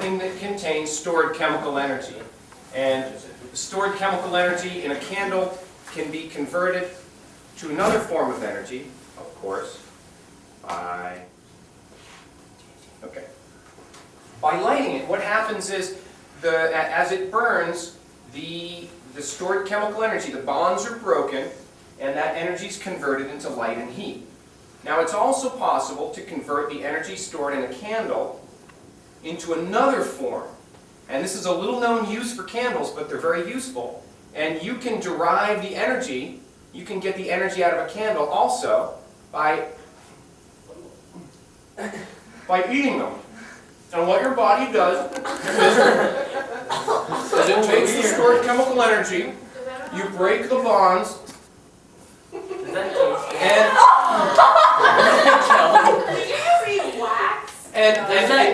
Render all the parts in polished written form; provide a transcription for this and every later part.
something that contains stored chemical energy. And stored chemical energy in a candle can be converted to another form of energy, of course, by lighting it. What happens is, as it burns, the stored chemical energy, the bonds are broken, and that energy is converted into light and heat. Now, it's also possible to convert the energy stored in a candle into another form. And this is a little known use for candles, but they're very useful. And you can derive the energy, you can get the energy out of a candle also by eating them. And what your body does is it takes the stored chemical energy, you break the bonds,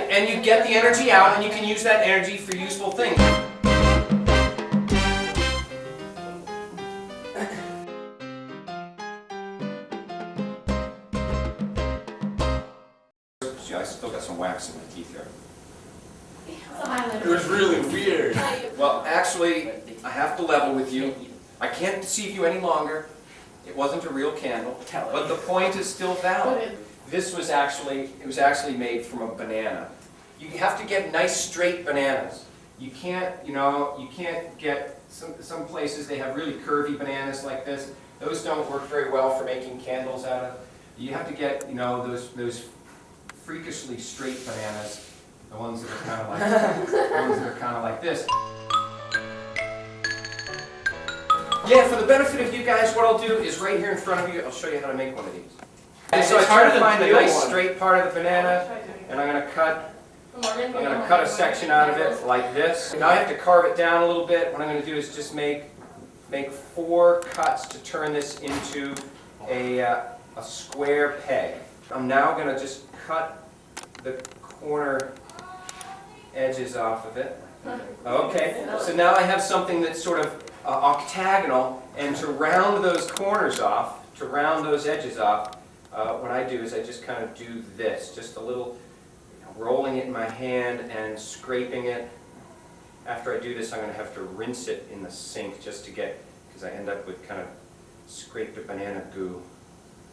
and you get the energy out, and you can use that energy for useful things. See, I still got some wax in my teeth here. It was really weird. Well, actually, I have to level with you. I can't deceive you any longer. It wasn't a real candle, but the point is still valid. This was actually made from a banana. You have to get nice straight bananas. You can't get some places they have really curvy bananas like this. Those don't work very well for making candles out of. You have to get those freakishly straight bananas, the ones that are kind of like this. Yeah, for the benefit of you guys, what I'll do is right here in front of you, I'll show you how to make one of these. And so I try to find a nice straight part of the banana, and I'm going to cut a section out of it like this. Now I have to carve it down a little bit. What I'm going to do is just make 4 cuts to turn this into a square peg. I'm now going to just cut the corner edges off of it. Okay, so now I have something that's sort of octagonal, and to round those corners off, to round those edges off, what I do is I just kind of do this, just a little rolling it in my hand and scraping it. After I do this, I'm going to have to rinse it in the sink just to get, because I end up with kind of scraped banana goo.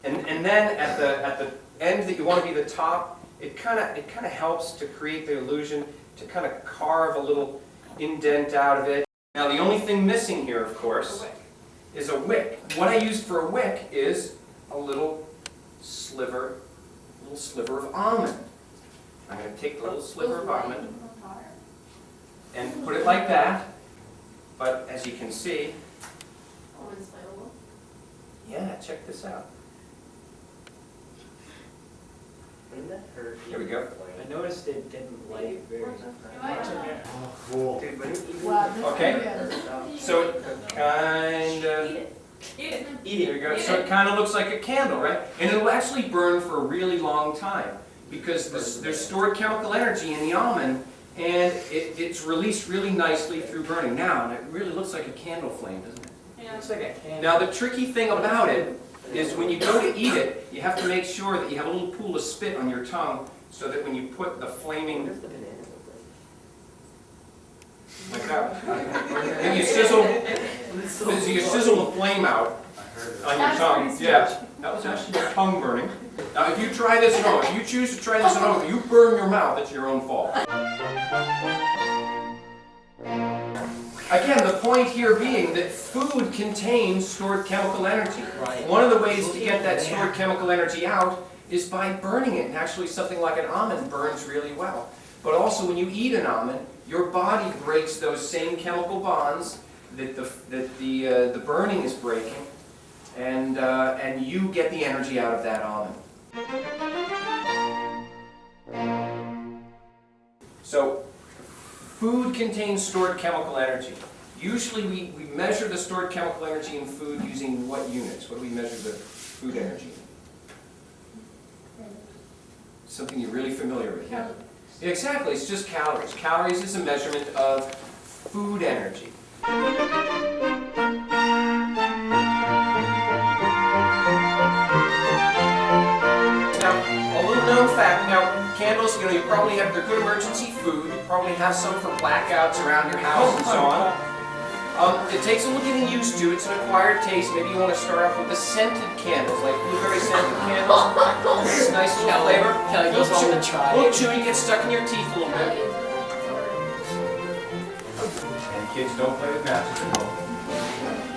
And then at the end that you want to be the top, it kind of helps to create the illusion to kind of carve a little indent out of it. Now the only thing missing here, of course, is a wick. What I used for a wick is a little sliver of almond. I'm going to take the little sliver of almond and put it like that. But as you can see, yeah, check this out. Wouldn't that hurt? Here we go. I noticed it didn't light very much. Oh, cool. Okay, so it kind of, here we go. So it kind of looks like a candle, right? And it'll actually burn for a really long time because there's stored chemical energy in the almond, and it's released really nicely through burning. Now, it really looks like a candle flame, doesn't it? Yeah, it looks like a candle. Now, the tricky thing about it is when you go to eat it, you have to make sure that you have a little pool of spit on your tongue so that when you put the flaming, like that, and you sizzle the flame out on your tongue. Yeah, that was actually your tongue burning. Now, if you try this at home, if you choose to try this at home, if you burn your mouth, it's your own fault. Again, the point here being that food contains stored chemical energy. Right. One of the ways to get that stored chemical energy out is by burning it. And actually something like an almond burns really well. But also when you eat an almond, your body breaks those same chemical bonds that the burning is breaking, and you get the energy out of that almond. So, food contains stored chemical energy. Usually we measure the stored chemical energy in food using what units? What do we measure the food energy in? Something you're really familiar with, yeah? Exactly, it's just calories. Calories is a measurement of food energy. Now, a little known fact, candles you know, you probably have, they're good emergency food. You probably have some for blackouts around your house and so on. It takes a little getting used to. It's an acquired taste. Maybe you want to start off with the scented candles, like blueberry scented candles. It's a nice little flavor. Kelly goes home and try Little it. chewy, gets stuck in your teeth a little bit. And kids don't play with matches at home.